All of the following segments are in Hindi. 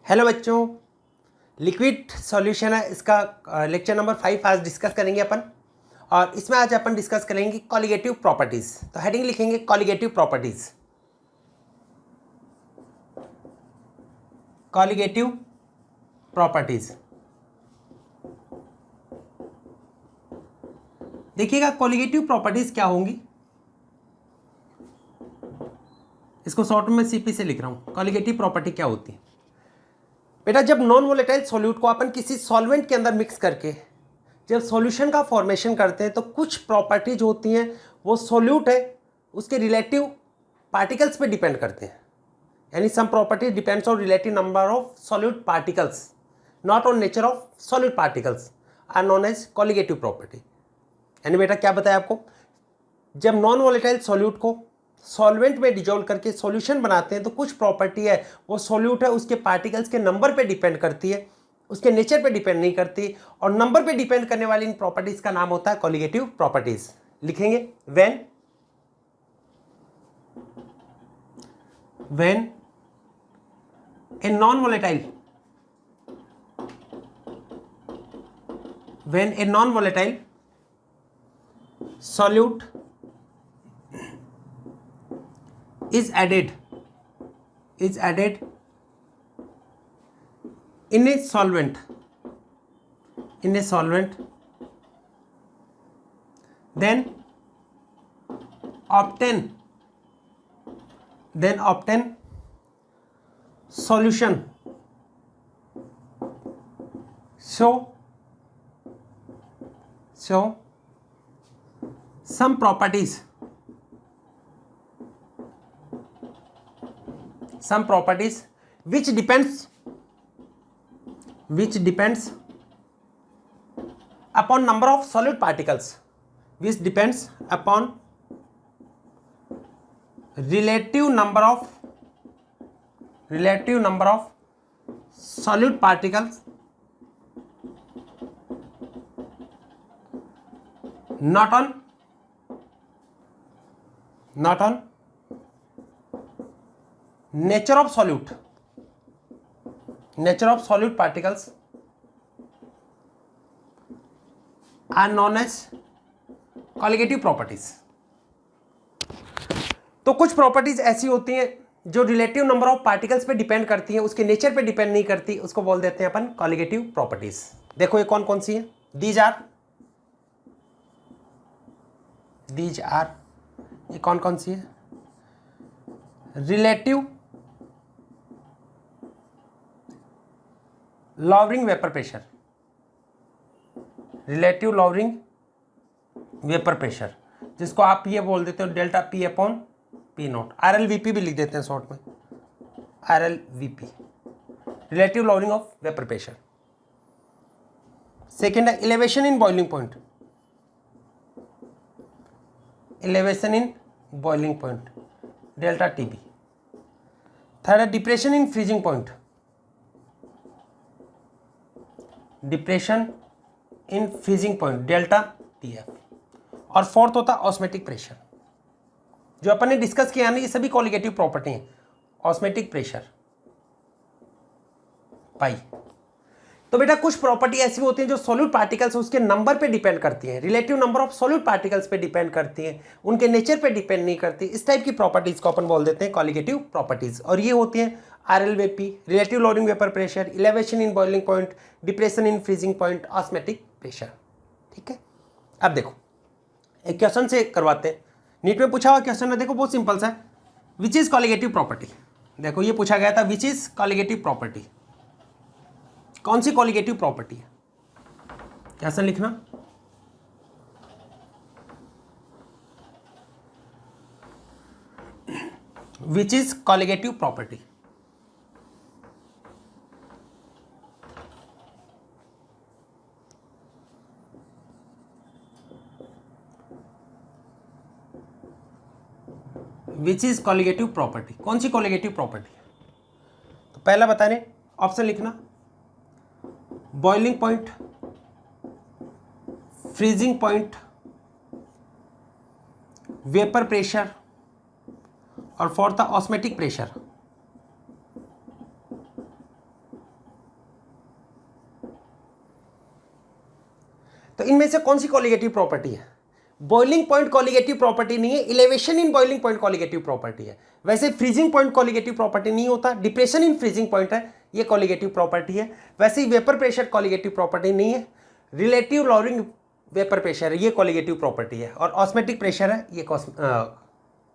हेलो बच्चों, लिक्विड सॉल्यूशन है, इसका लेक्चर नंबर 5 आज डिस्कस करेंगे अपन। और इसमें आज अपन डिस्कस करेंगे कॉलिगेटिव प्रॉपर्टीज। तो हेडिंग लिखेंगे कॉलिगेटिव प्रॉपर्टीज। कॉलिगेटिव प्रॉपर्टीज, देखिएगा कॉलिगेटिव प्रॉपर्टीज क्या होंगी। इसको शॉर्ट में सीपी से लिख रहा हूं। कॉलिगेटिव प्रॉपर्टी क्या होती है बेटा? जब नॉन वोलेटाइल सॉल्यूट को अपन किसी सॉल्वेंट के अंदर मिक्स करके जब सॉल्यूशन का फॉर्मेशन करते हैं तो कुछ प्रॉपर्टीज होती हैं, वो सॉल्यूट है उसके रिलेटिव पार्टिकल्स पे डिपेंड करते हैं। यानी some property depends on relative number of solute particles, not on nature of solute particles, are known as colligative property. यानी बेटा क्या बताया आपको, जब नॉन वोलेटाइल सॉल्यूट को सॉल्वेंट में डिजोल्व करके सॉल्यूशन बनाते हैं तो कुछ प्रॉपर्टी है वो सॉल्यूट है उसके पार्टिकल्स के नंबर पे डिपेंड करती है, उसके नेचर पे डिपेंड नहीं करती। और नंबर पे डिपेंड करने वाली इन प्रॉपर्टीज का नाम होता है कॉलिगेटिव प्रॉपर्टीज। लिखेंगे when a non volatile solute is added in a solvent then obtain solution. So some properties which depends upon number of solid particles, which depends upon relative number of solid particles, not on nature of solute particles are known as colligative properties. तो कुछ प्रॉपर्टीज ऐसी होती हैं जो रिलेटिव नंबर ऑफ पार्टिकल्स पे डिपेंड करती हैं, उसके नेचर पे डिपेंड नहीं करती, उसको बोल देते हैं अपन कॉलिगेटिव प्रॉपर्टीज। देखो ये कौन कौन सी है। दीज आर ये कौन कौन सी है? रिलेटिव लॉवरिंग वेपर प्रेशर, जिसको आप ये बोल देते हो delta P upon P naught, RLVP भी लिख देते हैं शॉर्ट में, RLVP, relative lowering of vapour pressure. Second है elevation in boiling point, delta TB। Third है depression in freezing point, delta TF। और फोर्थ होता है ऑस्मेटिक प्रेशर, जो अपन ने डिस्कस किया ना, ये सभी कॉलिगेटिव प्रॉपर्टी हैं। ऑस्मेटिक प्रेशर पाई। तो बेटा कुछ प्रॉपर्टी ऐसी होती हैं जो सॉल्यूट पार्टिकल्स उसके नंबर पे डिपेंड करती हैं, relative number of solute particles पे डिपेंड करती हैं, उनके नेचर पे डिपेंड नहीं करती। इस टाइप की प्रॉपर्टीज को अपन बोल देते हैं कॉलिगेटिव प्रॉपर्टीज। और ये होती हैं RLVP, relative lowering vapour pressure, elevation in boiling point, depression in freezing point, osmotic pressure. ठीक है, अब देखो एक क्वेश्चन से करवाते हैं। नीट में पूछा हुआ क्वेश्चन है, देखो बहुत सिंपल सा है। Which is colligative property? देखो ये पूछा गया था, विच इज कॉलिगेटिव प्रॉपर्टी, कौन सी कॉलिगेटिव प्रॉपर्टी है? कैसे लिखना? Which is colligative property. Which is colligative property, कौन सी कॉलिगेटिव प्रॉपर्टी? तो पहला बताने, ऑप्शन लिखना, boiling point, freezing point, vapour pressure और फोर्थ था ऑस्मेटिक प्रेशर। तो इनमें से कौन सी कॉलिगेटिव प्रॉपर्टी है? बॉइलिंग पॉइंट कॉलिगेटिव प्रॉपर्टी नहीं है, elevation in boiling point colligative property है। वैसे फ्रीजिंग पॉइंट कॉलिगेटिव प्रॉपर्टी नहीं होता, डिप्रेशन इन फ्रीजिंग पॉइंट है, ये कॉलिगेटिव प्रॉपर्टी है। वैसे ही वेपर प्रेशर कॉलिगेटिव प्रॉपर्टी नहीं है, रिलेटिव लॉरिंग वेपर प्रेशर है, ये कॉलिगेटिव प्रॉपर्टी है। और ऑस्मेटिक प्रेशर है, ये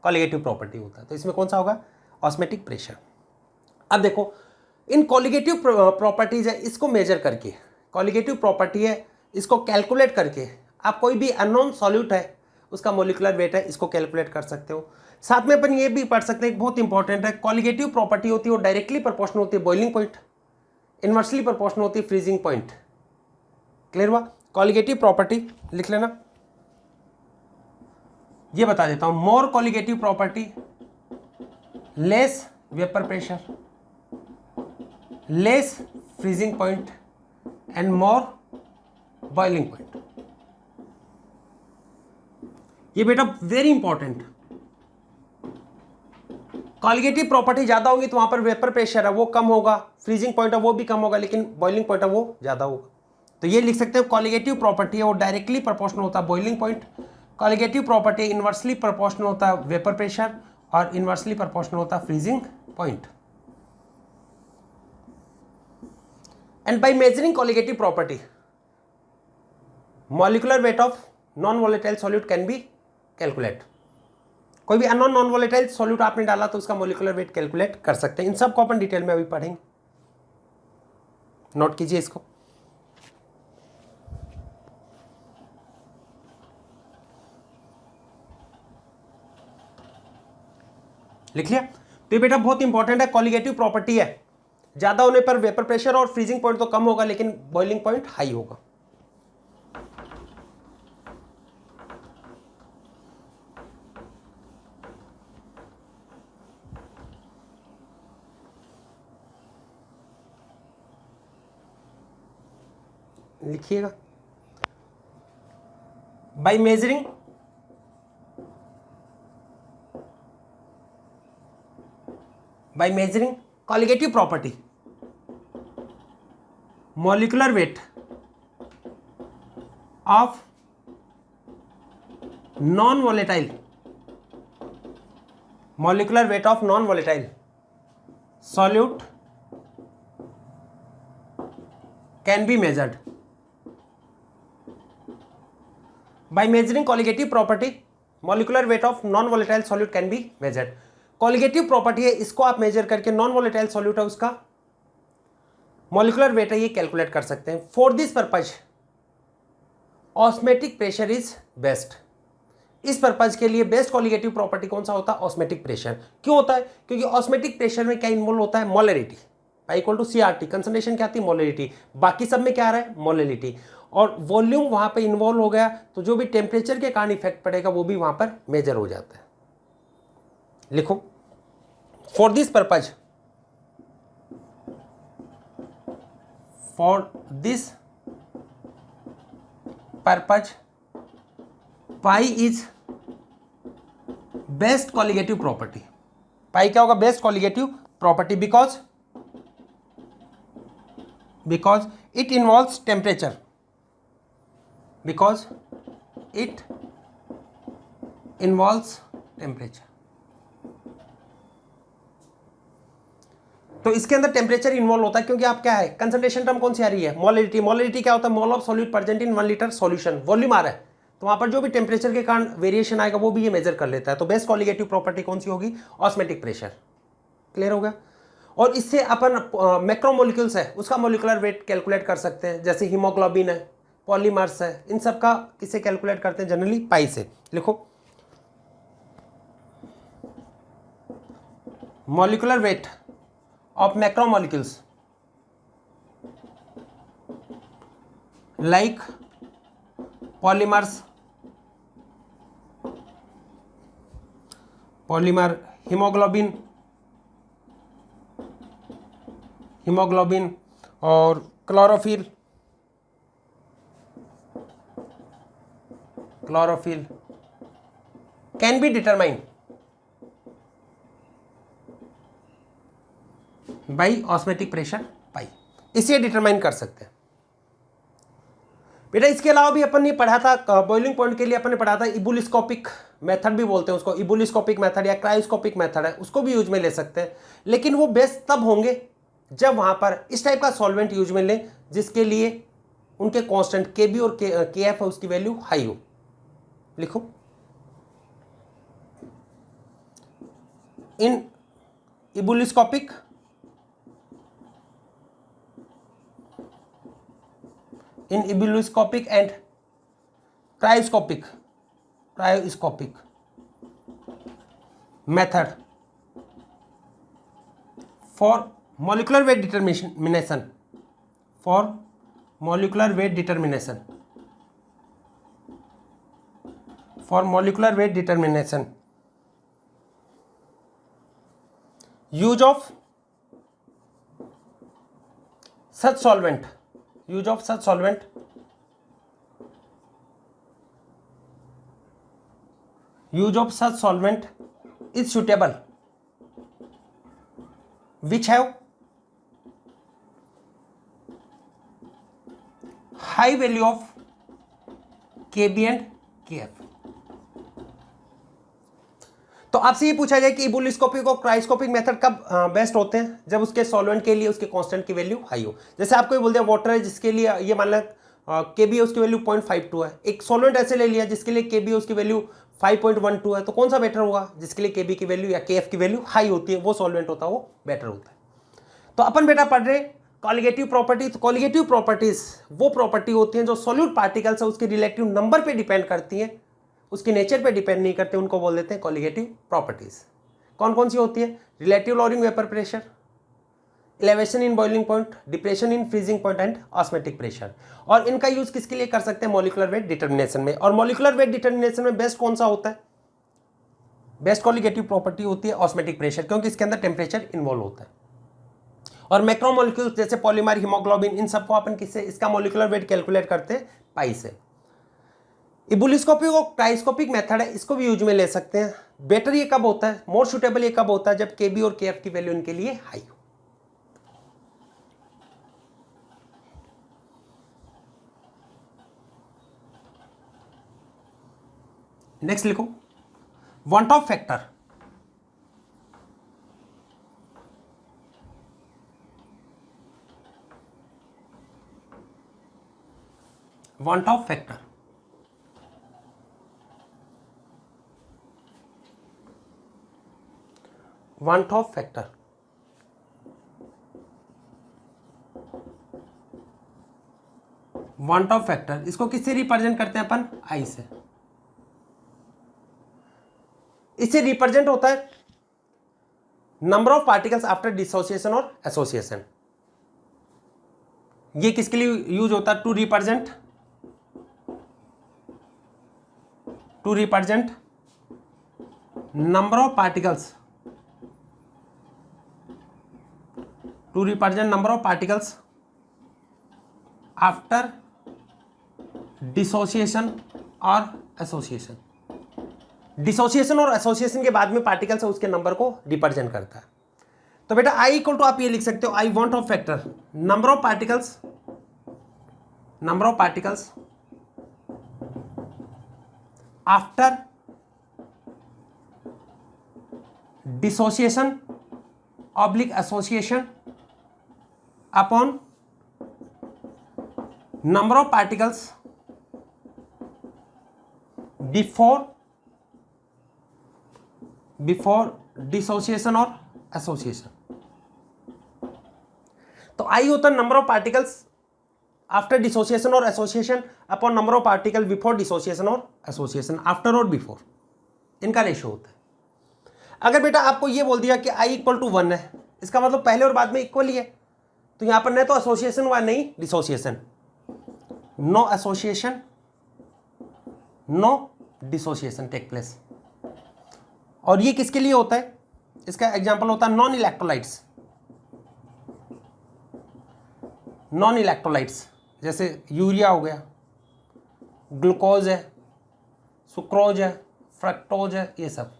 कॉलिगेटिव प्रॉपर्टी होता है। तो इसमें कौन सा होगा? Osmotic pressure. अब देखो इन कॉलिगेटिव प्रॉपर्टीज है, इसको मेजर करके, कॉलिगेटिव प्रॉपर्टी है, इसको कैलकुलेट करके आप कोई भी अननोन सॉल्यूट है उसका मोलिकुलर वेट है, इसको कैलकुलेट कर सकते हो। साथ में अपन ये भी पढ़ सकते हैं, बहुत इंपॉर्टेंट है, कॉलिगेटिव प्रॉपर्टी होती है वो डायरेक्टली प्रोपोर्शनल होती है बॉइलिंग पॉइंट, इनवर्सली प्रोपोर्शनल होती है फ्रीजिंग पॉइंट। क्लियर हुआ? कॉलिगेटिव प्रॉपर्टी लिख लेना, ये बता देता हूं, more colligative property less vapour pressure, less freezing point and more boiling point. ये बेटा वेरी इंपॉर्टेंट, कॉलिगेटिव प्रॉपर्टी ज्यादा होगी तो वहां पर वेपर प्रेशर है वो कम होगा, फ्रीजिंग पॉइंट है वो भी कम होगा, लेकिन बॉइलिंग पॉइंट है वो ज्यादा होगा। तो ये लिख सकते हो कॉलिगेटिव प्रॉपर्टी है वो डायरेक्टली प्रोपोर्शनल होता है boiling point, colligative property inversely proportional होता है वेपर प्रेशर और इनवर्सली प्रोपोर्शनल होता है freezing point. And by measuring colligative property molecular weight of non volatile solute can be calculate. कोई भी अननोन नॉन वोलेटाइल सॉल्यूट आपने डाला तो उसका मॉलिक्यूलर वेट कैलकुलेट कर सकते हैं। इन सब को अपन डिटेल में अभी पढ़ेंगे, नोट कीजिए इसको। लिख लिया? तो ये बेटा बहुत इंपॉर्टेंट है, कॉलिगेटिव प्रॉपर्टी है, ज्यादा होने पर वेपर प्रेशर और फ्रीजिंग पॉइंट तो कम होगा लेकिन बॉइलिंग पॉइंट हाई होगा। लिखिएगा, by measuring colligative property molecular weight of non volatile solute can be measured. By measuring colligative property, molecular weight of non-volatile solute can be measured. Colligative property है, इसको आप मेजर करके नॉन वोलेटाइल सॉल्यूट है उसका मॉलिक्यूलर वेट है ये कैलकुलेट कर सकते हैं। For this purpose osmotic pressure is best. इस पर्पज के लिए बेस्ट कॉलिगेटिव प्रॉपर्टी कौन सा होता है? Osmotic pressure. क्यों होता है? क्योंकि ऑस्मेटिक प्रेशर में क्या इन्वॉल्व होता है? Molarity, pi equal to CRT, concentration क्या आती है? मोलरिटी। बाकी सब में क्या आ रहा है? मोलरिटी। और वॉल्यूम वहां पे इन्वॉल्व हो गया तो जो भी टेम्परेचर के कारण इफेक्ट पड़ेगा वो भी वहां पर मेजर हो जाता है। लिखो, for this purpose pi is best colligative property. Pi क्या होगा? Best colligative property because it involves temperature, because it involves temperature। तो इसके अंदर टेम्परेचर इन्वॉल्व होता है क्योंकि आप क्या है, कंसंट्रेशन टर्म कौन सी आ रही है? मोलरिटी। मोलरिटी क्या होता है? Mole of solute present in 1 litre solution. Volume आ रहा है तो वहां पर जो भी टेम्परेचर के कारण वेरिएशन आएगा वो भी ये मेजर कर लेता है। तो बेस्ट कॉलिगेटिव प्रॉपर्टी कौन सी होगी? Osmotic pressure. क्लियर हो गया? और इससे अपन मैक्रोमोलिक्यूल्स है उसका मोलिकुलर वेट कैलकुलेट कर सकते हैं, जैसे हीमोग्लोबिन है, पॉलीमर्स है, इन सब का किसे कैलकुलेट करते हैं? जनरली पाई से। लिखो, molecular weight of macromolecules like polymers, polymer, haemoglobin और chlorophyll can be determined by osmotic pressure pi. इसे डिटरमाइन कर सकते हैं। बेटा इसके अलावा भी अपन ने पढ़ा था बॉइलिंग पॉइंट के लिए, अपन ने पढ़ा था इबुलिस्कोपिक मेथड भी बोलते हैं उसको, इबुलिस्कोपिक मेथड या क्रायोस्कोपिक मेथड है, उसको भी यूज में ले सकते हैं। लेकिन वो बेस्ट तब होंगे जब वहां पर इस टाइप का सॉल्वेंट यूज में लें जिसके लिए उनके कांस्टेंट के बी और के एफ है उसकी वैल्यू हाई हो। लिखो in ebullioscopic and cryoscopic method for molecular weight determination use of such solvent is suitable which have high value of Kb and Kf। तो आपसे ये पूछा जाए कि इबुलिस्कोपिक और क्रायोस्कोपिक मेथड कब बेस्ट होते हैं, जब उसके सॉल्वेंट के लिए उसके कांस्टेंट की वैल्यू हाई हो। जैसे आपको ये बोल दिया वाटर है जिसके लिए ये मान लें Kb है उसकी वैल्यू 0.52 है, एक सॉल्वेंट ऐसे ले लिया जिसके लिए Kb है उसकी वैल्यू 5.12 है, तो कौन सा बेटर होगा? जिसके लिए Kb की वैल्यू या Kf की वैल्यू हाई होती है वो सॉल्वेंट होता है, वो बेटर होता है। तो अपन बेटा पढ़ रहे कॉलिगेटिव प्रॉपर्टी। तो कॉलिगेटिव प्रॉपर्टीज वो प्रॉपर्टी होती हैं जो सॉल्यूट पार्टिकल्स है उसके रिलेटिव नंबर पे डिपेंड करती हैं, उसके नेचर पे डिपेंड नहीं करते, उनको बोल देते हैं कॉलिगेटिव प्रॉपर्टीज। कौन कौन सी होती है? Relative lowering vapour pressure, elevation in boiling point, depression in freezing point and osmotic pressure. और इनका यूज किसके लिए कर सकते हैं? मॉलिक्यूलर वेट डिटर्मिनेशन में। और मॉलिक्यूलर वेट डिटर्मिनेशन में बेस्ट कौन सा होता है? बेस्ट कॉलिगेटिव प्रॉपर्टी होती है ऑस्मेटिक प्रेशर, क्योंकि इसके अंदर टेम्परेचर इन्वॉल्व होता है। और मैक्रोमोलिक्यूल्स जैसे पॉलीमर, हीमोग्लोबिन, इन सबको अपन किससे इसका मॉलिक्यूलर वेट कैलकुलेट करते हैं? पाई से। इबुलिस्कोपिक और क्रायोस्कोपिक मेथड है, इसको भी यूज में ले सकते हैं। बेटर ये कब होता है, मोर सुटेबल ये कब होता है? जब Kb और Kf की वैल्यू इनके लिए हाई हो। नेक्स्ट लिखो want Hoff factor. Want Hoff factor want Hoff factor want Hoff factor इसको किससे रिप्रेजेंट करते हैं अपन? आई से। इससे रिप्रेजेंट होता है number of particles after dissociation और एसोसिएशन। ये किसके लिए यूज होता है? To represent number of particles after dissociation और एसोसिएशन। डिसोसिएशन और एसोसिएशन के बाद में पार्टिकल्स है उसके नंबर को रिप्रेजेंट करता है। तो बेटा आई इक्वल टू आप ये लिख सकते हो i Van't Hoff factor number of particles after dissociation oblique association upon number of particles before dissociation और एसोसिएशन। तो आई होता है number of particles after dissociation और association upon number of particle before dissociation और एसोसिएशन, आफ्टर और बिफोर, इनका रेशियो होता है। अगर बेटा आपको ये बोल दिया कि आई इक्वल टू 1 है, इसका मतलब पहले और बाद में इक्वल ही है, तो यहां पर न तो एसोसिएशन हुआ नहीं dissociation, no association no dissociation take place. और ये किसके लिए होता है? इसका एग्जांपल होता है नॉन इलेक्ट्रोलाइट्स, जैसे यूरिया हो गया, ग्लूकोज है, सुक्रोज है, फ्रक्टोज है, ये सब।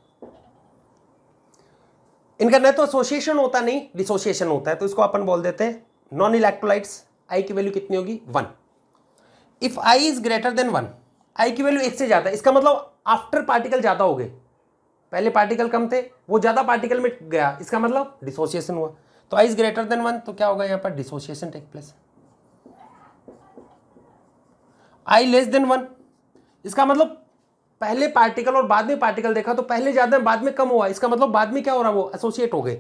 इनका न तो एसोसिएशन होता नहीं डिसोसिएशन होता है, तो इसको अपन बोल देते हैं नॉन इलेक्ट्रोलाइट्स। आई की वैल्यू कितनी होगी? 1। If I is greater then 1, आई की वैल्यू 1 से ज़्यादा, इसका मतलब आफ्टर पार्टिकल ज़्यादा हो गए, पहले पार्टिकल कम थे वो ज़्यादा पार्टिकल में गया, इसका मतलब डिसोसिएशन हुआ। तो आई इज ग्रेटर देन 1 तो क्या होगा यहाँ पर, डिसोसिएशन टेक प्लेस। आई लेस देन 1, इसका मतलब पहले पार्टिकल और बाद में पार्टिकल देखा तो पहले ज़्यादा बाद में कम हुआ, इसका मतलब बाद में क्या हो रहा है, वो एसोसिएट हो गए,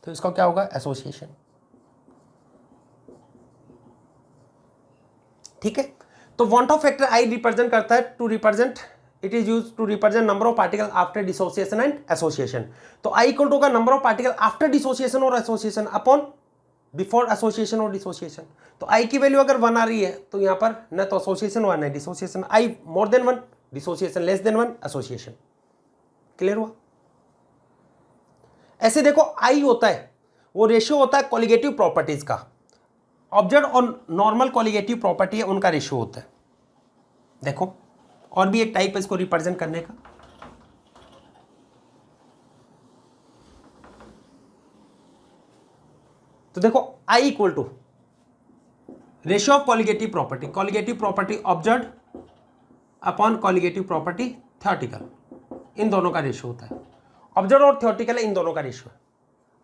तो इसका क्या होगा, एसोसिएशन। ठीक है, तो want Hoff factor i represent करता है to represent, it is use to represent number of particle after dissociation and association. तो आई इक्वल टू होगा number of particle after dissociation और एसोसिएशन अपॉन बिफोर एसोसिएशन और डिसोसिएशन। तो आई की वैल्यू अगर 1 आ रही है तो यहाँ पर न तो एसोसिएशन हुआ न dissociation, i more than 1 dissociation, less than 1 association. Clear हुआ? ऐसे देखो आई होता है वो रेशियो होता है कॉलिगेटिव प्रॉपर्टीज का, ऑब्जेक्ट और नॉर्मल कॉलिगेटिव प्रॉपर्टी है उनका रेशियो होता है। देखो और भी एक टाइप है इसको रिप्रेजेंट करने का, तो देखो i equal to ratio of colligative property, colligative property observe upon colligative property theoretical, इन दोनों का रेशियो होता है। ऑब्जर्व और थ्योरेटिकल इन दोनों का रेशियो है,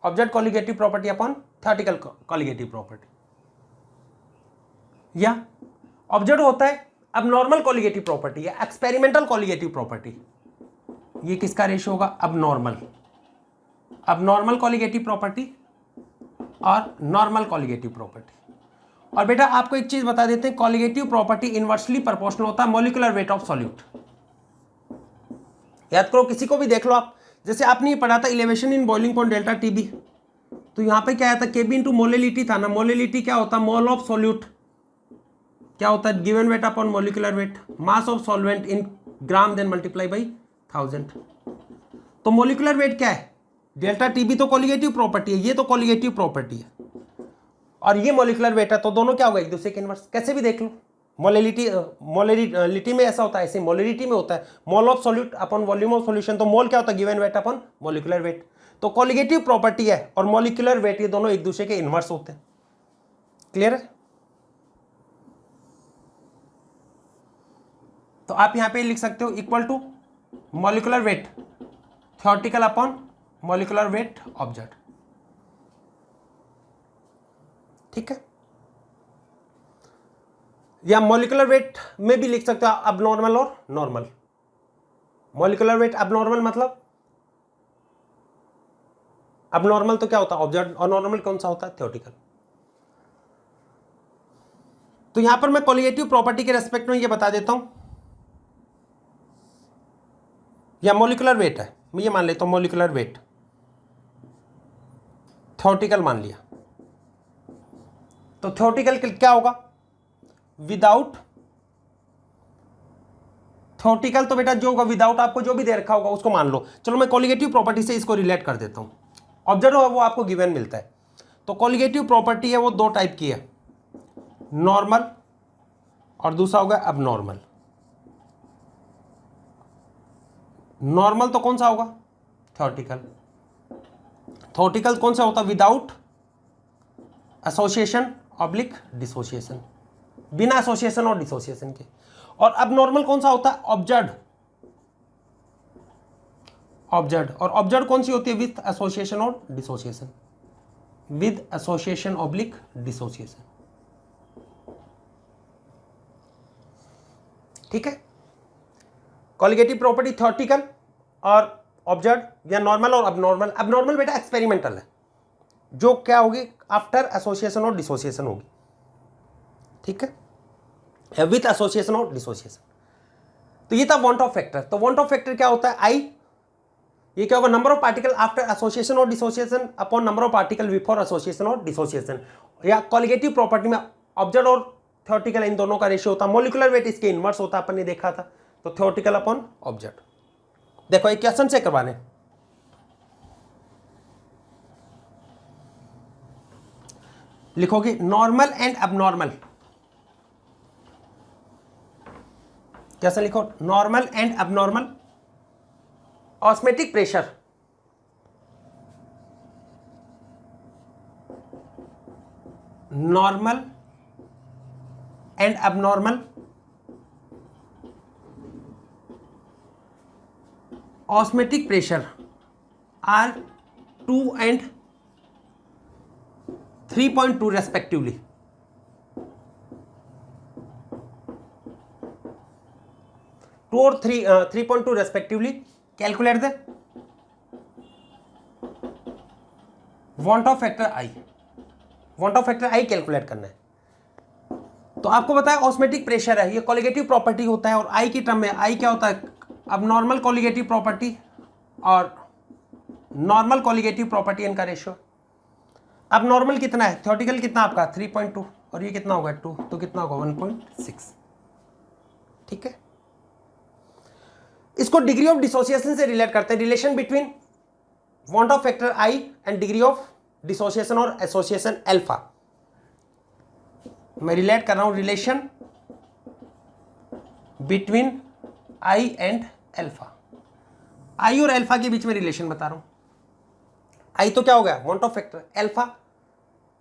observe colligative property upon theoretical colligative property. या ऑब्जर्व होता है अब नॉर्मल कॉलिगेटिव प्रॉपर्टी या एक्सपेरिमेंटल कॉलिगेटिव प्रॉपर्टी, ये किसका रेशियो होगा, अब नॉर्मल कॉलिगेटिव प्रॉपर्टी और नॉर्मल कॉलिगेटिव प्रॉपर्टी। और बेटा आपको एक चीज बता देते हैं, कॉलिगेटिव प्रॉपर्टी इनवर्सली प्रोपोर्शनल होता है मॉलिक्यूलर वेट ऑफ सॉल्यूट। याद करो, किसी को भी देख लो आप, जैसे आपने ये पढ़ा था elevation in boiling point delta TB, तो यहाँ पे क्या आया था, केबी इंटू मोलेलिटी था ना, मोलेलिटी क्या होता है, मोल ऑफ सॉल्यूट क्या होता है, given weight upon molecular weight, mass of solvent in gram then multiply by 1000। तो मॉलिक्यूलर वेट क्या है, डेल्टा टीबी तो कॉलिगेटिव प्रॉपर्टी है, ये तो कॉलिगेटिव प्रॉपर्टी है और ये मॉलिक्यूलर वेट है, तो दोनों क्या होगा, एक दूसरे के इनवर्स। कैसे भी देख लो, मोलेलिटी में ऐसा होता है, ऐसे मोलेलिटी में होता है mole of solute upon volume of solution, तो मोल क्या होता है, given weight upon molecular wait. तो कॉलिगेटिव प्रॉपर्टी है और मॉलिक्यूलर वेट ये दोनों एक दूसरे के इनवर्स होते हैं। क्लियर है? तो आप यहां पे लिख सकते हो equal to molecular weight theoretical upon molecular weight observe. ठीक है, या मॉलिक्यूलर वेट में भी लिख सकते हो अब नॉर्मल और नॉर्मल। मॉलिक्यूलर वेट अब नॉर्मल मतलब अब नॉर्मल तो क्या होता है ऑब्जर्व, और नॉर्मल कौन सा होता है, थ्योरेटिकल। तो यहां पर मैं कॉलिगेटिव प्रॉपर्टी के रेस्पेक्ट में ये बता देता हूं, या मॉलिक्यूलर वेट है, मैं ये मान लेता हूं मॉलिक्यूलर वेट थ्योरेटिकल मान लिया, तो थ्योरेटिकल क्या होगा, विदाउट थ्योरेटिकल तो बेटा जो होगा विदाउट आपको जो भी दे रखा होगा उसको मान लो। चलो मैं कॉलिगेटिव प्रॉपर्टी से इसको रिलेट कर देता हूं, ऑब्जर्व है वो आपको गिवन मिलता है। तो कॉलिगेटिव प्रॉपर्टी है वो दो टाइप की है, नॉर्मल और दूसरा होगा अब नॉर्मल। नॉर्मल तो कौन सा होगा, थ्योरेटिकल। थ्योरेटिकल कौन सा होता है, विदाउट एसोसिएशन ऑब्लिक डिसोसिएशन, बिना एसोसिएशन और डिसोसिएशन के। और अब नॉर्मल कौन सा होता है, ऑब्जर्व। और ऑब्जर्व कौन सी होती है, विद एसोसिएशन और dissociation, with association oblique dissociation. ठीक है, कॉलिगेटिव प्रॉपर्टी थ्योरेटिकल और ऑब्जर्व या नॉर्मल और अबनॉर्मल। अबनॉर्मल बेटा एक्सपेरिमेंटल है, जो क्या होगी आफ्टर एसोसिएशन और डिसोसिएशन होगी। ठीक है, विथ एसोसिएशन और डिसोसिएशन। तो ये था वांट ऑफ फैक्टर। तो वांट ऑफ फैक्टर क्या होता है, आई, ये क्या होगा, number of particle after association और dissociation upon number of particle before association और डिसोसिएशन। या कॉलिगेटिव प्रॉपर्टी में ऑब्जर्व और थ्योरेटिकल इन दोनों का रेशियो होता है, मॉलिक्यूलर वेट इसके इनवर्स होता है, अपन ने देखा था। तो थ्योरेटिकल अपॉन ऑब्जर्व। देखो एक क्वेश्चन से करवाने, लिखोगे नॉर्मल एंड अबनॉर्मल। कैसे लिखो, normal and abnormal osmotic pressure normal and abnormal osmotic pressure are 2 and 3.2 respectively. 2 और 3.2 respectively. Calculate the want of factor I. Want of factor I calculate करना है. तो आपको बताया ऑस्मेटिक प्रेशर है, ये कॉलिगेटिव प्रॉपर्टी होता है और आई की टर्म में आई क्या होता है, अब नॉर्मल कॉलिगेटिव प्रॉपर्टी और नॉर्मल कॉलिगेटिव प्रॉपर्टी इनका रेशियो. अब नॉर्मल कितना है, थ्योरेटिकल कितना आपका 3.2 और ये कितना होगा 2, तो कितना होगा 1.6. ठीक है, इसको डिग्री ऑफ डिसोसिएशन से रिलेट करते हैं. Relation between Van't Hoff factor i and degree of dissociation और एसोसिएशन अल्फा. मैं रिलेट कर रहा हूं relation between i and alpha. I और अल्फा के बीच में रिलेशन बता रहा हूं. आई तो क्या हो गया वांट ऑफ फैक्टर, अल्फा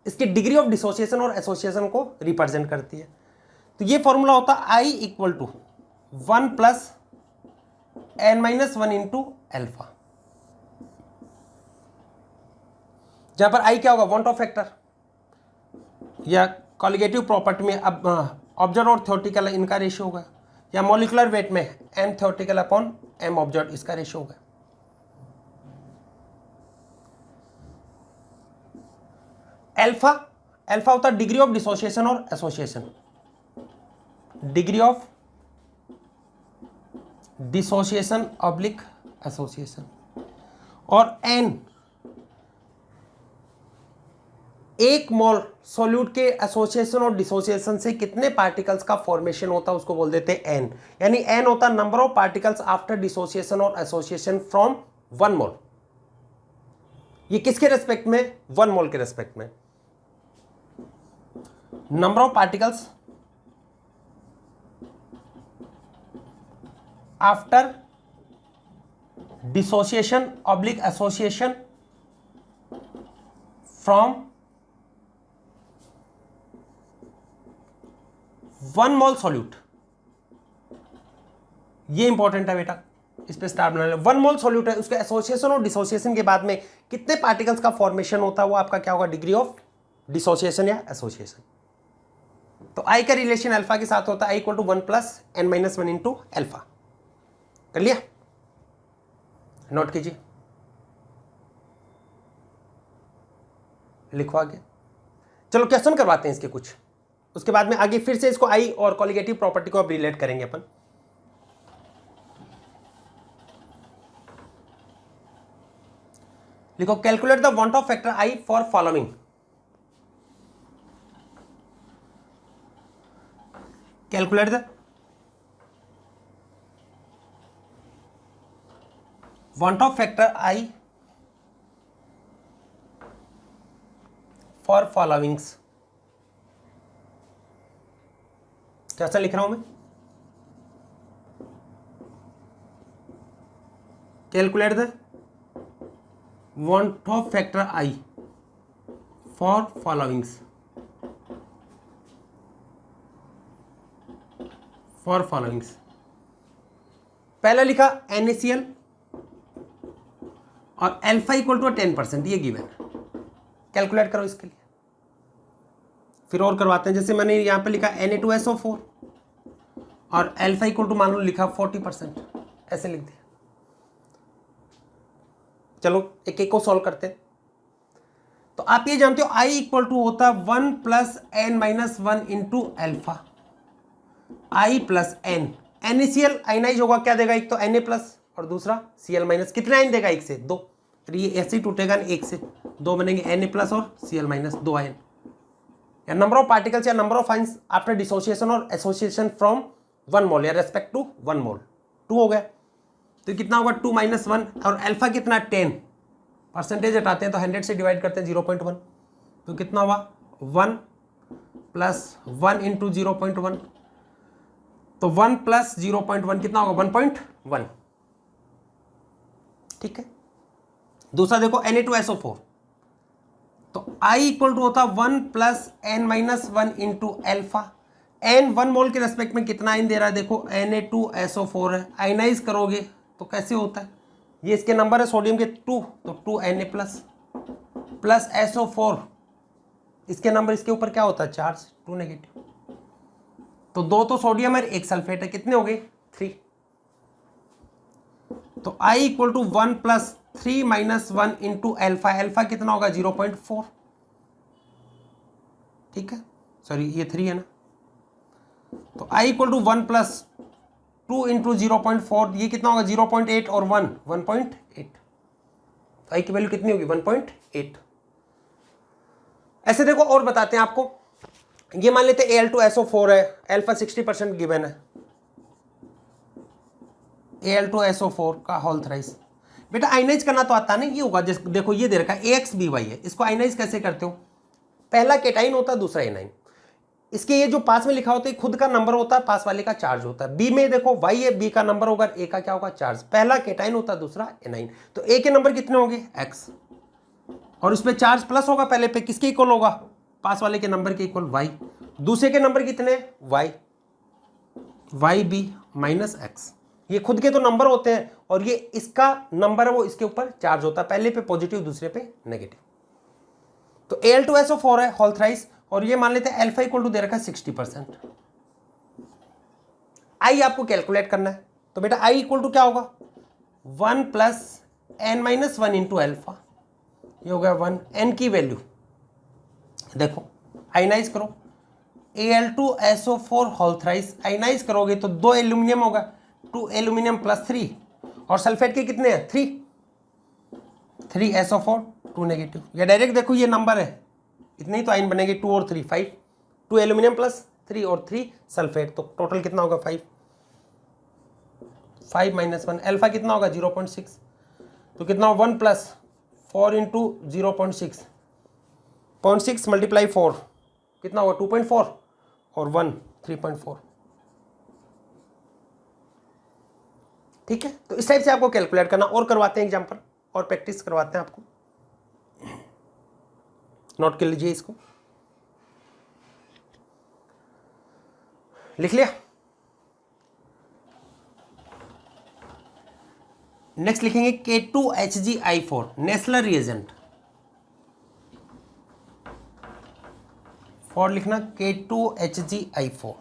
इसकी डिग्री ऑफ डिसोसिएशन और एसोसिएशन को रिप्रेजेंट करती है. तो ये फॉर्मूला होता है i equal to 1 plus n-1 into alpha, जहां पर आई क्या होगा वांट ऑफ फैक्टर या कॉलिगेटिव प्रॉपर्टी में अब ऑब्जर्व और थ्योरेटिकल इनका रेशियो होगा, या मॉलिक्यूलर वेट में m theoretical upon m observe इसका रेशियो होगा. अल्फा अल्फा होता है डिग्री ऑफ डिसोसिएशन और association, degree of dissociation oblique association. और n एक मोल सॉल्यूट के एसोसिएशन और डिसोसिएशन से कितने पार्टिकल्स का फॉर्मेशन होता है उसको बोल देते हैं n. यानी n होता है number of particles after dissociation और एसोसिएशन फ्रॉम 1 मोल. ये किसके रेस्पेक्ट में, 1 मोल के रेस्पेक्ट में. Number of particles after dissociation oblique association from 1 mole solute. ये इंपॉर्टेंट है बेटा, इस पे स्टार बना लो. 1 मोल सॉल्यूट है, उसके एसोसिएशन और डिसोसिएशन के बाद में कितने पार्टिकल्स का फॉर्मेशन होता है वो आपका क्या होगा, डिग्री ऑफ डिसोसिएशन या एसोसिएशन. तो आई का रिलेशन अल्फा के साथ होता है i equal to 1 plus n-1 into alpha. कर लिया, नोट कीजिए, लिखो आगे. चलो क्वेश्चन करवाते हैं इसके कुछ, उसके बाद में आगे फिर से इसको आई और कॉलिगेटिव प्रॉपर्टी को अब रिलेट करेंगे अपन. लिखो calculate the want Hoff factor I for following. Calculate the want Hoff factor I for followings. कैसा लिख रहा हूं मैं, calculate the want Hoff factor I for followings. For followings पहला लिखा NaCl और अल्फा इक्वल टू 10%, ये गिवन. कैलकुलेट करो इसके लिए. फिर और करवाते हैं, जैसे मैंने यहां पे लिखा Na2SO4 और अल्फा इक्वल टू मान लो लिखा 40%, ऐसे लिख दिया. चलो एक एक को सॉल्व करते हैं. तो आप ये जानते हो I इक्वल टू होता है 1 plus n-1 into alpha. I plus n, NaCl ionize होगा, क्या देगा, एक तो Na प्लस और दूसरा Cl माइनस. कितने आयन देगा, एक से 2. ये ऐसे ही टूटेगा, एक से 2 बनेंगे, Na प्लस और Cl माइनस, 2 आयन. या नंबर ऑफ पार्टिकल्स या number of ions after dissociation और एसोसिएशन फ्रॉम 1 मोल या रेस्पेक्ट टू 1 मोल, 2 हो गया. तो कितना होगा 2 - 1 और अल्फा कितना 10. परसेंटेज हटाते हैं तो 100 से डिवाइड करते हैं 0.1, तो कितना हुआ 1 प्लस 1 इंटू 0.1, तो 1 प्लस 0.1 कितना होगा 1.1. ठीक है. दूसरा देखो Na2SO4, तो I इक्वल टू होता 1 plus n-1 into alpha. n 1 मोल के रेस्पेक्ट में कितना आयन दे रहा है, देखो Na2SO4 है. आयनाइज करोगे तो कैसे होता है, ये इसके नंबर है सोडियम के 2, तो 2Na प्लस SO4, इसके नंबर इसके ऊपर क्या होता है चार्ज 2 नेगेटिव। तो 2 तो सोडियम है, 1 सल्फेट है, कितने हो गए 3। तो I equal to 1 plus 3 minus 1 into alpha, alpha कितना होगा 0.4, ठीक है, सॉरी ये 3 है ना। तो I equal to 1 plus 2 into 0.4, ये कितना होगा 0.8 और 1 1.8, तो I की वैल्यू कितनी होगी 1.8। ऐसे देखो और बताते हैं आपको, ये मान लेते हैं Al2SO4 है, अल्फा 60% गिवन है, Al2SO4 का होल थ्राइस। बेटा आइनाइज करना तो आता नहीं, ये होगा देखो ये दे रखा है AXBY है, इसको आइनाइज कैसे करते हो, पहला केटाइन होता है दूसरा एनाइन, इसके ये जो पास में लिखा होता है खुद का नंबर होता है, पास वाले का चार्ज होता है। बी में देखो Y है, बी का नंबर होगा, ए का क्या होगा चार्ज, पहला केटाइन होता है दूसरा एनाइन, तो ए के नंबर कितने होंगे X, और इसमें चार्ज प्लस होगा पहले पे, किसके इक्वल होगा पास वाले के नंबर के इक्वल Y, दूसरे के नंबर कितने YB माइनस X, ये खुद के तो नंबर होते हैं और ये इसका नंबर है वो इसके ऊपर चार्ज होता है, पहले पे पॉजिटिव दूसरे पे नेगेटिव। तो Al2SO4 है होल थ्राइस, और ये मान लेते हैं अल्फा इक्वल टू दे रखा है 60%। I आपको कैलकुलेट करना है, तो बेटा I इक्वल टू क्या होगा 1 plus n minus 1 into alpha, ये हो गया 1, n की वैल्यू देखो आइनाइज करो, Al2SO4 होल थ्राइस, आइनाइज करोगे तो 2 एल्यूमिनियम होगा, 2 एल्यूमिनियम प्लस 3, और सल्फेट के कितने हैं 3 SO4 2 नेगेटिव, या डायरेक्ट देखो ये नंबर है इतने ही तो आइन बनेगी 2 और 3 5, 2 एल्यूमिनियम प्लस 3 और 3 सल्फेट, तो टोटल कितना होगा 5 माइनस 1, अल्फा कितना होगा 0.6, तो कितना होगा 1 प्लस 4 इंटू 0.6 मल्टीप्लाई 4 कितना होगा 2.4 और 1 3.4, ठीक है। तो इस टाइप से आपको कैलकुलेट करना, और करवाते हैं एग्जाम्पल और प्रैक्टिस करवाते हैं आपको, नोट कर लीजिए इसको, लिख लिया। नेक्स्ट लिखेंगे K2HgI4 नेस्लर रिएजेंट, फॉर लिखना K2HgI4,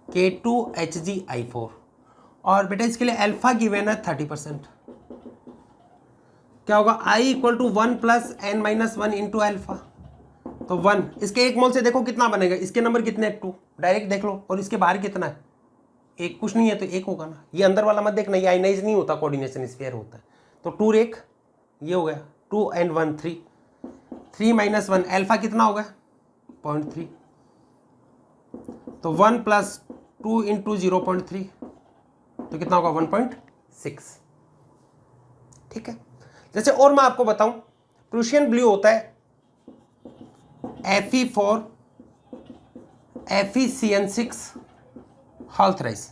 K2HgI4, और बेटा इसके लिए अल्फा गिवन है 30%, क्या होगा I equal to 1 plus n minus 1 into alpha, तो 1, इसके 1 मोल से देखो कितना बनेगा, इसके नंबर कितने हैं 2, डायरेक्ट देख लो, और इसके बाहर कितना है 1, कुछ नहीं है तो 1 होगा ना, ये अंदर वाला मत देखना, ये आइनाइज नहीं होता, कोऑर्डिनेशन स्फीयर होता है, तो 2 1 ये हो गया 2 and 1 3 माइनस 1 अल्फा कितना होगा 0.3, तो 1 प्लस 2 इंटू 0.3 तो कितना होगा 1.6, ठीक है। जैसे और मैं आपको बताऊं, प्रूशियन ब्लू होता है Fe4 FeCN6 होल थ्राइस,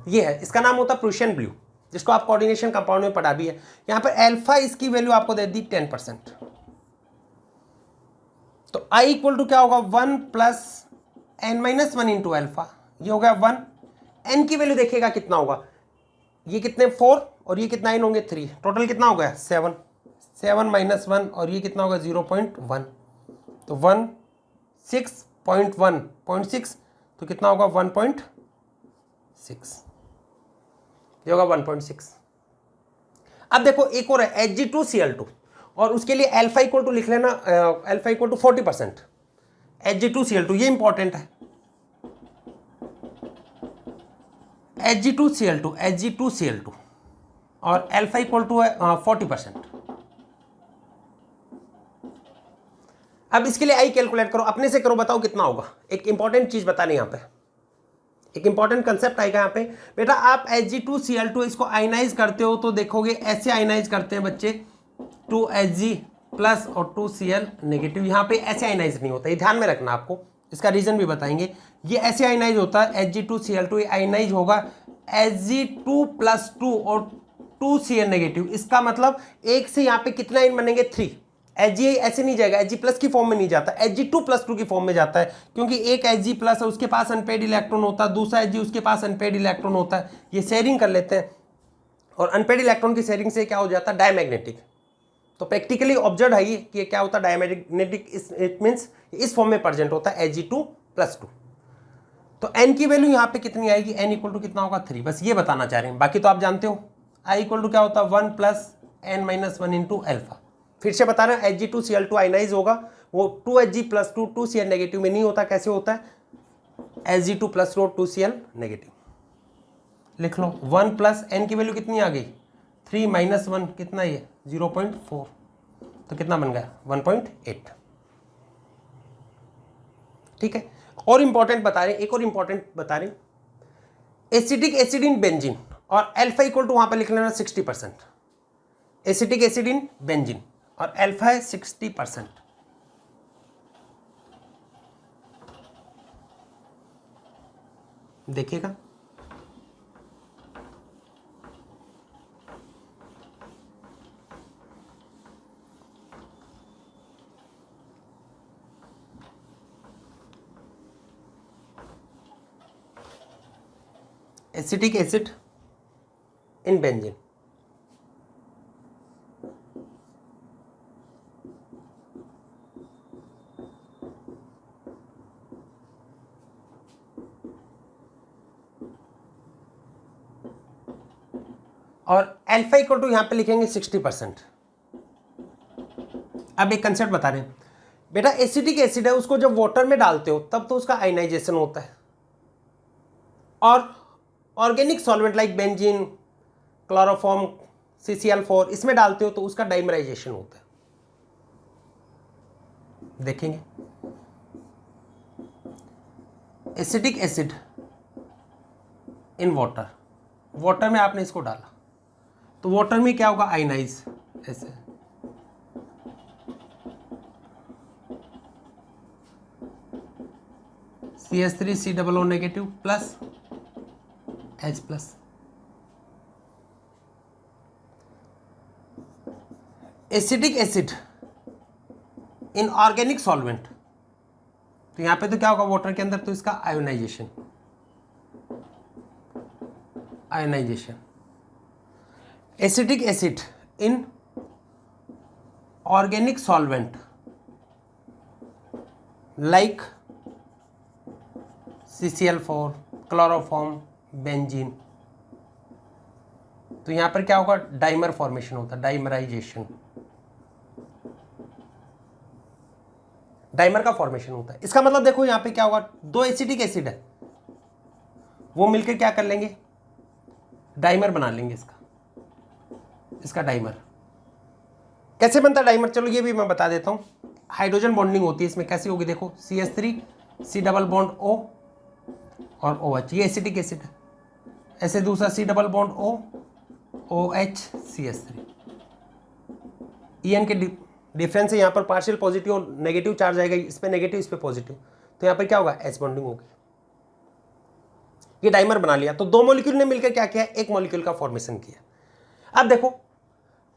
ये है इसका नाम होता है प्रूशियन ब्लू, जिसको आप कोऑर्डिनेशन कंपाउंड में पढ़ा भी है। यहां पर अल्फा इसकी वैल्यू आपको दे दी 10%, तो I इक्वल टू क्या होगा 1 plus n minus 1 into alpha, ये हो गया 1, n की वैल्यू देखिएगा कितना होगा, ये कितने 4 और ये कितना n होंगे 3, टोटल कितना हो गया 7 माइनस 1 और ये कितना होगा 0.1, तो 1 6.1.6 तो कितना होगा 1.6, ये होगा 1.6। अब देखो एक और है Hg2Cl2, और उसके लिए अल्फा इक्वल टू लिख लेना, अल्फा इक्वल टू 40%, Hg2Cl2 ये इंपॉर्टेंट है, Hg2Cl2 और अल्फा इक्वल टू है 40%। अब इसके लिए आई कैलकुलेट करो, अपने से करो, बताओ कितना होगा। एक इंपॉर्टेंट चीज बताने यहाँ पे, एक इंपॉर्टेंट कंसेप्ट आएगा यहाँ पे बेटा। आप Hg2Cl2 इसको आयनाइज करते हो तो देखोगे ऐसे आयनाइज करते हैं बच्चे, 2Hg प्लस और 2Cl नेगेटिव। यहाँ पे ऐसे आयनाइज नहीं होता, ये ध्यान में रखना, आपको इसका रीजन भी बताएंगे। ये ऐसे आयनाइज होता है Hg2Cl2, ये आयनाइज होगा Hg2 प्लस 2 और 2Cl नेगेटिव। इसका मतलब एक से यहाँ पे कितना आयन बनेंगे 3, Hg ऐसे नहीं जाएगा, Hg प्लस की फॉर्म में नहीं जाता, Hg2+2 की फॉर्म में जाता है, क्योंकि एक Hg प्लस है उसके पास अनपेड इलेक्ट्रॉन होता है, दूसरा Hg उसके पास अनपेड इलेक्ट्रॉन होता है, ये शेयरिंग कर लेते हैं और अनपेड इलेक्ट्रॉन की शेयरिंग से क्या हो जाता है, डायमैग्नेटिक। तो प्रैक्टिकली ऑब्जर्व है कि ये क्या होता है, डायमैग्नेटिक। इट मीन्स इस फॉर्म में प्रेजेंट होता है Ag2+2। तो n की वैल्यू यहाँ पे कितनी आएगी, n इक्वल टू कितना होगा 3, बस ये बताना चाह रहे हैं, बाकी तो आप जानते हो। I इक्वल टू क्या होता है 1 + n-1 इंटू अल्फा। फिर से बता रहे हैं Ag2Cl2 आयनाइज होगा, वो 2Hg+2 2Cl नेगेटिव में नहीं होता, कैसे होता है, Hg2+2 2Cl नेगेटिव। लिख लो 1 + n की वैल्यू कितनी आ गई 3 - 1 कितना, ये 0.4, तो कितना बन गया 1.8। ठीक है। और इंपॉर्टेंट बता रहे हैं, एक और इंपॉर्टेंट बता रहे हैं, एसिटिक एसिड इन बेंजीन और अल्फा इक्वल टू वहां पर लिख लेना 60%। एसिटिक एसिड इन बेंजीन और अल्फा है 60%। देखिएगा एसिटिक एसिड इन बेंजीन, और अल्फा इक्वल टू यहां पे लिखेंगे 60%। अब एक कंसेप्ट बता रहे हैं बेटा, एसिटिक एसिड है उसको जब वाटर में डालते हो तब तो उसका आयनाइजेशन होता है, और organic solvent like benzene, chloroform, CCl4 इसमें डालते हो तो उसका डाइमराइजेशन होता है। देखेंगे acetic acid in water, water में आपने इसको डाला तो वाटर में क्या होगा, आयनाइज, ऐसे CH3COO negative plus H plus. Acetic acid in organic solvent, तो यहां पे तो क्या होगा वाटर के अंदर, तो इसका ionization, ionization. Acetic acid in organic solvent like CCl4, chloroform, benzene, तो यहां पर क्या होगा, डाइमर फॉर्मेशन होता है, डाइमराइजेशन, डाइमर का फॉर्मेशन होता है। इसका मतलब देखो यहां पे क्या होगा, दो एसिटिक एसिड है वो मिलकर क्या कर लेंगे, डाइमर बना लेंगे, इसका डाइमर। कैसे बनता है डाइमर, चलो ये भी मैं बता देता हूं। हाइड्रोजन बॉन्डिंग होती है इसमें, कैसी होगी देखो, CH3 C double bond O और OH, ये एसिटिक एसिड है। ऐसे दूसरा C double bond O OH CH3, EN के डिफरेंस है, यहाँ पर पार्शियल पॉजिटिव और नेगेटिव चार्ज आएगा, इस पे नेगेटिव इस पे पॉजिटिव, तो यहाँ पर क्या होगा, H बॉन्डिंग होगी। ये डाइमर बना लिया, तो दो मॉलिक्यूल ने मिलकर क्या किया, एक मॉलिक्यूल का फॉर्मेशन किया। अब देखो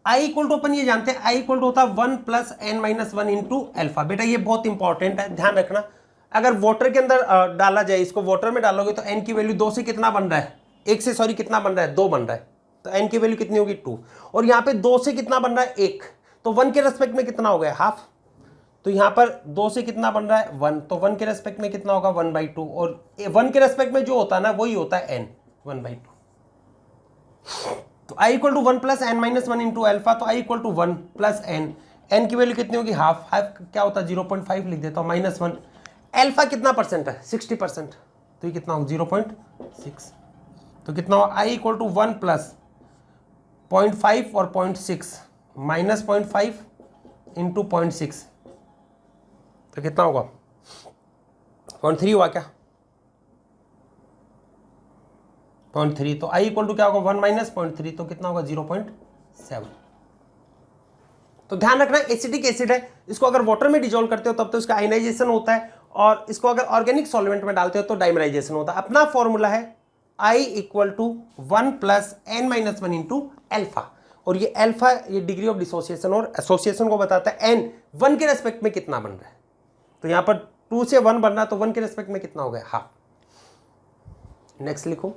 I इक्वल टू अपन ये जानते हैं, I इक्वल टू होता है 1 + n-1 इंटू अल्फा। बेटा ये बहुत इंपॉर्टेंट है, ध्यान रखना। अगर वाटर के अंदर डाला जाए, इसको वाटर में डालोगे तो n की वैल्यू 2 से कितना बन रहा है, 1 से सॉरी कितना बन रहा है, 2 बन रहा है, तो n की वैल्यू कितनी होगी 2, और यहाँ पे 2 से कितना बन रहा है 1, तो 1 के रेस्पेक्ट में कितना हो गया, हाफ, तो यहाँ पर 2 से कितना बन रहा है 1, तो 1 के रेस्पेक्ट में कितना होगा 1/2, और 1 के रेस्पेक्ट में जो होता है ना वही होता है n 1/2। तो I equal to 1 + n-1 into alpha, तो I इक्वल टू 1 + n की वैल्यू कितनी होगी, हाफ, हाफ क्या होता है 0.5 लिख देता हूँ, -1। अल्फा कितना परसेंट है, 60%, तो ये कितना होगा 0.6, तो कितना होगा I इक्वल टू 1 + 0.5 और 0.6 -0.5 इंटू 0.6, तो कितना होगा 0.3 हुआ क्या, 0.3, तो I इक्वल टू क्या होगा 1 - 0.3, तो कितना होगा 0.7। तो ध्यान रखना एसिटिक एसिड है, इसको अगर वाटर में डिजोल्व करते हो तब तो इसका आयनाइजेशन होता है, और इसको अगर ऑर्गेनिक सॉल्वेंट में डालते हो तो डाइमराइजेशन होता है। अपना फॉर्मूला है I equal to 1 + n-1 into alpha, और ये अल्फा ये डिग्री ऑफ डिसोसिएशन और एसोसिएशन को बताता है। एन 1 के रेस्पेक्ट में कितना बन रहा है, तो यहाँ पर 2 से 1 बनना, तो 1 के रेस्पेक्ट में कितना हो गया, हाफ। नेक्स्ट लिखो,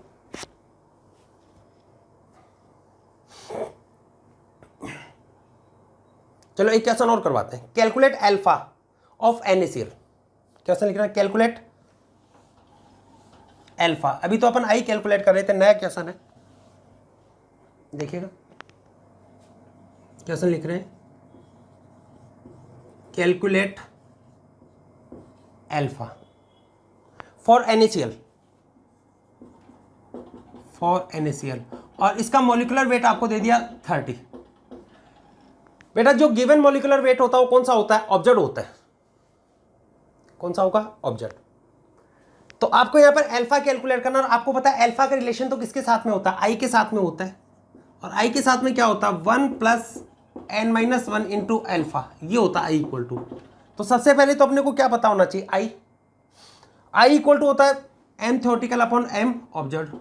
चलो एक क्वेश्चन और करवाते हैं। Calculate alpha of NaCl। Question लिख रहा है कैलकुलेट अल्फा। अभी तो अपन आई कैलकुलेट कर रहे थे, नया क्वेश्चन है, देखिएगा। क्वेश्चन लिख रहे हैं calculate alpha for NaCl, for NaCl, और इसका मॉलिक्यूलर वेट आपको दे दिया 30। बेटा जो गिवन मॉलिक्यूलर वेट होता है वो कौन सा होता है, ऑब्जर्व होता है। कौन सा होगा, ऑब्जर्व। तो आपको यहां पर अल्फा कैलकुलेट करना, और आपको पता है अल्फा का रिलेशन तो किसके साथ में होता है, आई के साथ में होता है। और आई के साथ में क्या होता है, 1 + n-1 इंटू अल्फा, ये होता है आई इक्वल टू। तो सबसे पहले तो अपने को क्या पता होना चाहिए, आई इक्वल टू होता है m theoretical upon m observe,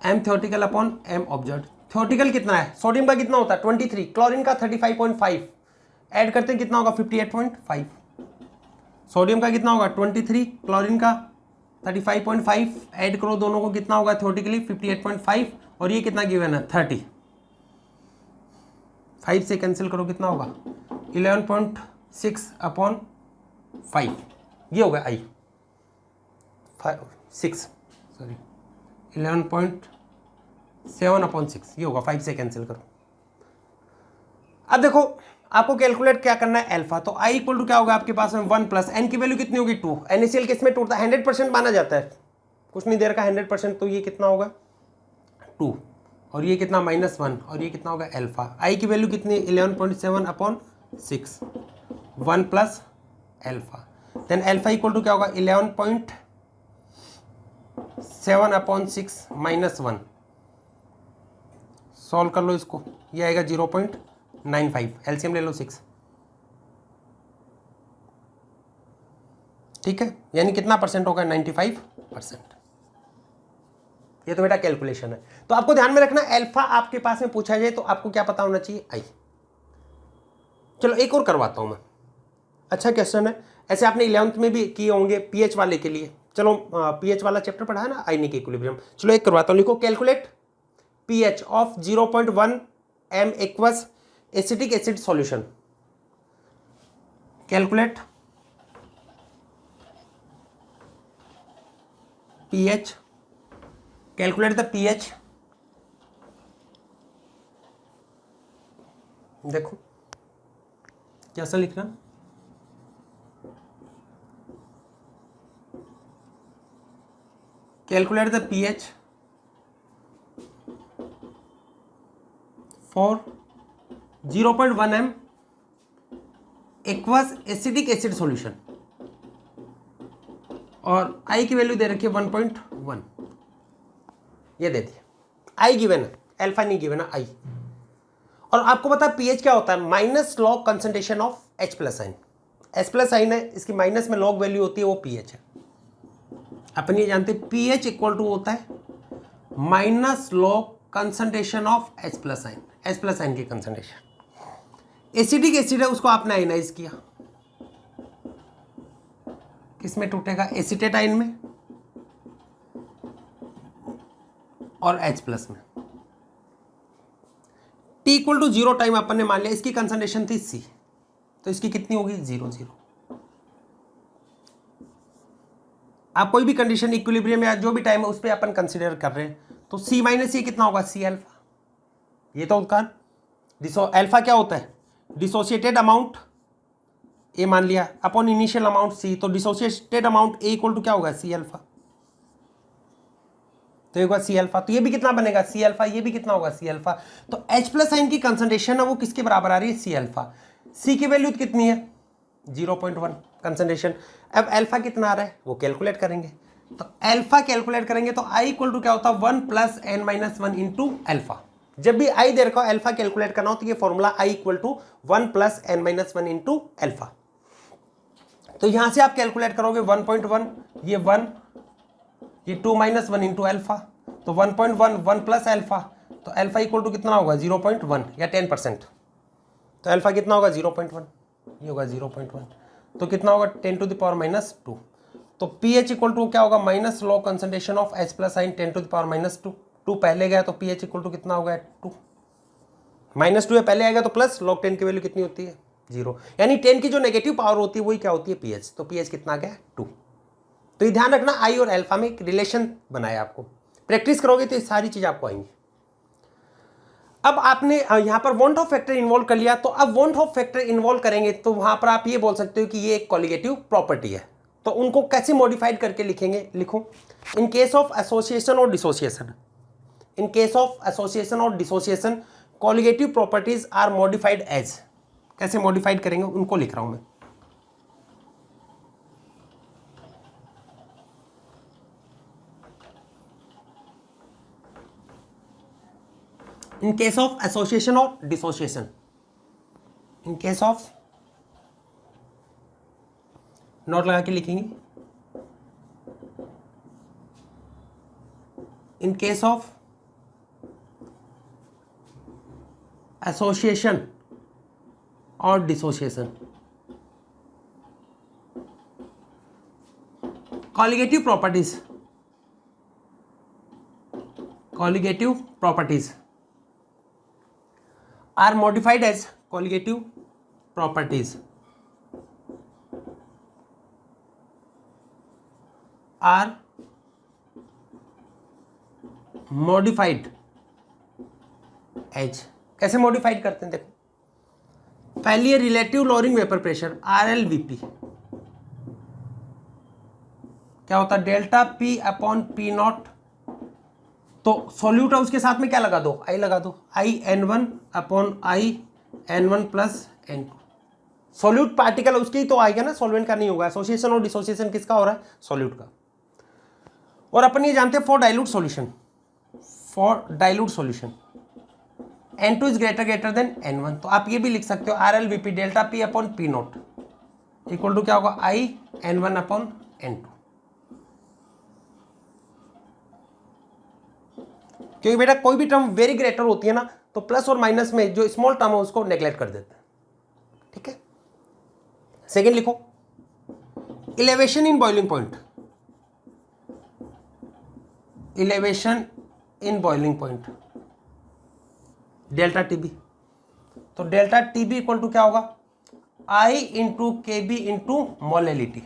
m theoretical upon m observe. Theoretical कितना है, सोडियम का कितना होता है 23, क्लोरीन का 35.5, ऐड करते हैं कितना होगा 58.5। सोडियम का कितना होगा 23, क्लोरीन का 35.5, ऐड करो दोनों को, कितना होगा थ्योरेटिकली 58.5, और ये कितना गिवन है 30। 5 से कैंसिल करो, कितना होगा 11.6 अपॉन 5, ये होगा आई 6 सॉरी 11.7 अपॉन 6, ये होगा 5 से कैंसिल करो। अब देखो आपको कैलकुलेट क्या करना है अल्फा, तो आई इक्वल टू क्या होगा आपके पास में 1 + n की वैल्यू कितनी होगी 2। NaCl किस में टूटता है 100% माना जाता है, कुछ नहीं दे रखा 100%, तो ये कितना होगा 2, और ये कितना -1, और ये कितना होगा अल्फा। आई की वैल्यू कितनी 11.7 upon 6, 1 + alpha, then alpha equal to क्या होगा 11.7 अपॉन 6 -1, सॉल्व कर लो इसको, ये आएगा 0.95, एलसीएम ले लो 6, ठीक है, यानी कितना परसेंट होगा 95%। ये तो बेटा कैलकुलेशन है। तो आपको ध्यान में रखना अल्फा आपके पास में पूछा जाए तो आपको क्या पता होना चाहिए, आई। चलो एक और करवाता हूं मैं, अच्छा क्वेश्चन है, ऐसे आपने 11th में भी किए होंगे पीएच वाले के लिए। चलो पीएच वाला चैप्टर पढ़ा है ना, आयनिक इक्विलिब्रियम। चलो एक करवाता हूं, लिखो calculate pH of 0.1 m aqueous acetic acid solution. Calculate pH, calculate the pH, देखो कैसा लिखना, calculate the pH for 0.1 m aqueous acidic acid solution, और आई की वैल्यू दे रखी है 1.1, ये दे दी। आई गिवन है, अल्फा नहीं गिवन है, आई। और आपको पता है पीएच क्या होता है, minus log concentration of H+ ion. H+ ion है, इसकी माइनस में लॉग वैल्यू होती है, वो पीएच है। अपन ये जानते हैं पीएच इक्वल टू होता है minus log concentration of H+ ion, H+ ion की कंसंट्रेशन। एसिडिक एसिड है, उसको आपने आयनाइज किया, किसमें टूटेगा, एसिटेट आयन में और H+ में। T इक्वल टू 0 टाइम अपन ने मान लिया, इसकी कंसंट्रेशन थी C, तो इसकी कितनी होगी 0 0। आप कोई भी कंडीशन इक्विलिब्रियम या जो भी टाइम है उस पर अपन कंसीडर कर रहे हैं, तो C - ये कितना होगा C अल्फा। ये तो उसका अल्फा क्या होता है, डिसोसिएटेड अमाउंट ए मान लिया अपॉन इनिशियल अमाउंट C, तो dissociated amount A equal to क्या होगा C अल्फा, तो ये होगा C अल्फा। तो ये भी कितना बनेगा C अल्फा, ये भी कितना होगा C अल्फा। तो H+ आयन की कंसंट्रेशन है वो किसके बराबर आ रही है, C अल्फा। C की वैल्यू कितनी है 0.1 कंसंट्रेशन। अब अल्फा कितना आ रहा है वो कैलकुलेट करेंगे, तो अल्फा कैलकुलेट करेंगे तो I इक्वल टू क्या होता है 1 + n-1 इंटू अल्फा। जब भी I दे रखा हो अल्फा कैलकुलेट करना हो तो ये formula I equal to 1 + n-1 into alpha. तो यहां से आप कैलकुलेट करोगे 1.1, ये 1, ये 2 - 1 इंटू अल्फा, तो 1.1 1 + अल्फा, तो अल्फा इक्वल टू कितना होगा 0.1 या 10%। तो अल्फा कितना होगा 0.1, ये होगा 0.1, तो कितना होगा 10⁻²। तो पी एच इक्वल टू क्या होगा minus law concentration of H plus sign 10⁻²। 2 पहले गया तो पी एच इक्वल टू कितना होगा 2, -2 है पहले आएगा तो प्लस लॉग 10 की वैल्यू कितनी होती है 0, यानी 10 की जो नेगेटिव पावर होती है वही क्या होती है पीएच। तो पीएच कितना आ गया 2। तो ये ध्यान रखना आई और अल्फा में एक रिलेशन बनाया, आपको प्रैक्टिस करोगे तो ये सारी चीज आपको आएंगी। अब आपने यहां पर वॉन्ट ऑफ फैक्टर इन्वॉल्व कर लिया, तो अब वॉन्ट ऑफ फैक्टर इन्वॉल्व करेंगे तो वहां पर आप ये बोल सकते हो कि ये एक कॉलिगेटिव प्रॉपर्टी है। तो उनको कैसे मॉडिफाइड करके लिखेंगे, लिखो इन केस ऑफ एसोसिएशन और dissociation, in case of association और dissociation colligative properties are modified as. कैसे मॉडिफाइड करेंगे उनको लिख रहा हूं मैं। इन केस ऑफ एसोसिएशन और dissociation, in case of, note लगा के लिखेंगे, इन केस ऑफ एसोसिएशन और dissociation colligative properties, colligative properties are modified as, colligative properties are modified as. कैसे मॉडिफाइड करते हैं देखो, पहली है relative lowering vapour pressure RLVP, क्या होता है delta P upon P not. तो सॉल्यूट है उसके साथ में क्या लगा दो I लगा दो, IN1 upon IN1 plus N2। Solute particle उसके ही तो आएगा ना, सॉल्वेंट का नहीं होगा। एसोसिएशन और डिसोसिएशन किसका हो रहा है सॉल्यूट का। और अपन ये जानते हैं for dilute solution, for dilute solution N2 is greater than N1। तो आप ये भी लिख सकते हो RLVP delta P upon P naught equal to क्या होगा IN1 अपॉन N2। क्योंकि बेटा कोई भी टर्म वेरी ग्रेटर होती है ना तो प्लस और माइनस में जो स्मॉल टर्म है उसको नेग्लेक्ट कर देते हैं, ठीक है। सेकेंड लिखो elevation in boiling point, elevation in boiling point delta TB। तो डेल्टा TB इक्वल टू क्या होगा I into KB into molality,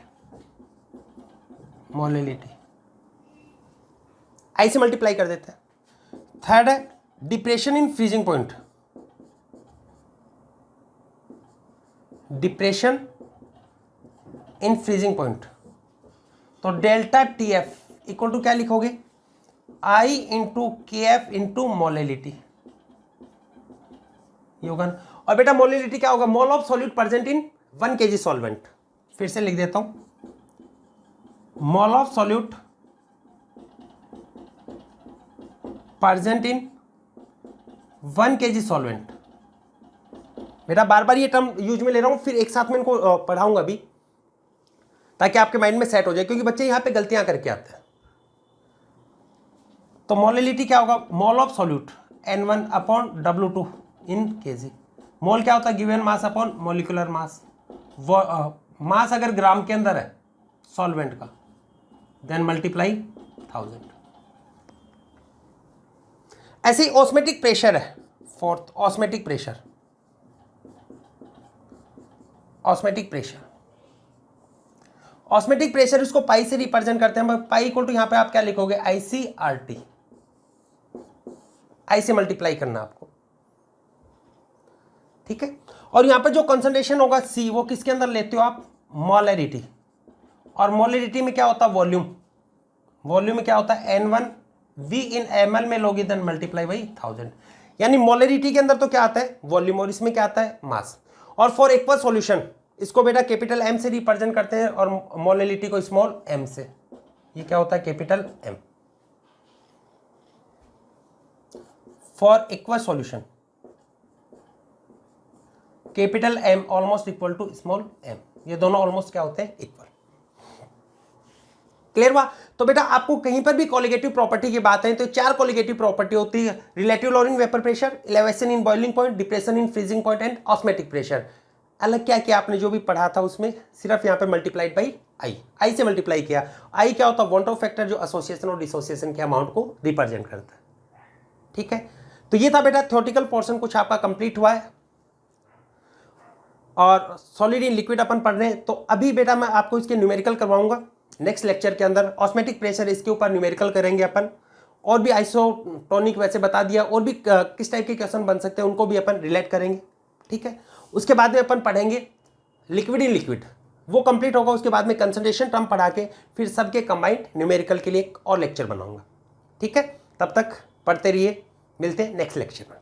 molality I से मल्टीप्लाई कर देते हैं। थर्ड है depression in freezing point, depression in freezing point. तो डेल्टा TF इक्वल टू क्या लिखोगे I into KF into molality, ये होगा। और बेटा मोलेलिटी क्या होगा mole of solute present in 1 kg solvent. फिर से लिख देता हूं मोल of solute present in 1 kg solvent. बेटा बार बार ये टर्म यूज में ले रहा हूं, फिर एक साथ में इनको पढ़ाऊंगा भी ताकि आपके माइंड में सेट हो जाए, क्योंकि बच्चे यहां पे गलतियां करके आते हैं। तो मोलेलिटी क्या होगा mole of solute N1 upon W2 in kg। Mole क्या होता है given mass upon molecular mass. Mass अगर ग्राम के अंदर है सॉल्वेंट का देन मल्टीप्लाई 1000। ऐसे ही ऑस्मेटिक प्रेशर है, fourth osmotic pressure, osmotic pressure, osmotic pressure इसको पाई से रिप्रेजेंट करते हैं। पाई इक्वल टू यहां पे आप क्या लिखोगे ICRT, I से मल्टीप्लाई करना आपको, ठीक है। और यहां पे जो कंसंट्रेशन होगा C वो किसके अंदर लेते हो आप मोलरिटी, और मोलरिटी में क्या होता है वॉल्यूम, वॉल्यूम में क्या होता है N1 V इन ml में लोगे देन मल्टीप्लाई बाई 1000। यानी मोलरिटी के अंदर तो क्या आता है वॉल्यूम और इसमें क्या आता है मास। और फॉर एक्वस सॉल्यूशन इसको बेटा कैपिटल M से रिप्रेजेंट करते हैं और मोलरिटी को स्मॉल m से। ये क्या होता है capital M for aqueous solution, capital M almost equal to small m। ये दोनों ऑलमोस्ट क्या होते हैं इक्वल। क्लियर हुआ? तो बेटा आपको कहीं पर भी कोलिगेटिव प्रॉपर्टी की बात है तो 4 कोलिगेटिव प्रॉपर्टी होती है, relative lowering vapour pressure, elevation in boiling point, depression in freezing point and osmotic pressure. अलग क्या किया आपने जो भी पढ़ा था उसमें, सिर्फ यहाँ पे मल्टीप्लाइड बाई आई से मल्टीप्लाई किया। आई क्या होता है? वन ऑफ फैक्टर जो एसोसिएशन और डिसोसिएशन के अमाउंट को रिप्रेजेंट करता है। ठीक है, तो ये था बेटा थ्योरेटिकल पोर्शन कुछ आपका कंप्लीट हुआ है और सॉलिड इन लिक्विड अपन पढ़ रहे हैं। तो अभी बेटा मैं आपको इसके न्यूमेरिकल करवाऊंगा नेक्स्ट लेक्चर के अंदर। ऑस्मेटिक प्रेशर इसके ऊपर न्यूमेरिकल करेंगे अपन, और भी आइसोटोनिक वैसे बता दिया, और भी किस टाइप के क्वेश्चन बन सकते हैं उनको भी अपन रिलेट करेंगे। ठीक है, उसके बाद में अपन पढ़ेंगे लिक्विड इन लिक्विड, वो कंप्लीट होगा। उसके बाद में कंसंट्रेशन टर्म पढ़ा के फिर सबके कंबाइंड न्यूमेरिकल के लिए एक और लेक्चर बनाऊंगा। ठीक है, तब तक पढ़ते रहिए, मिलते हैं नेक्स्ट लेक्चर में।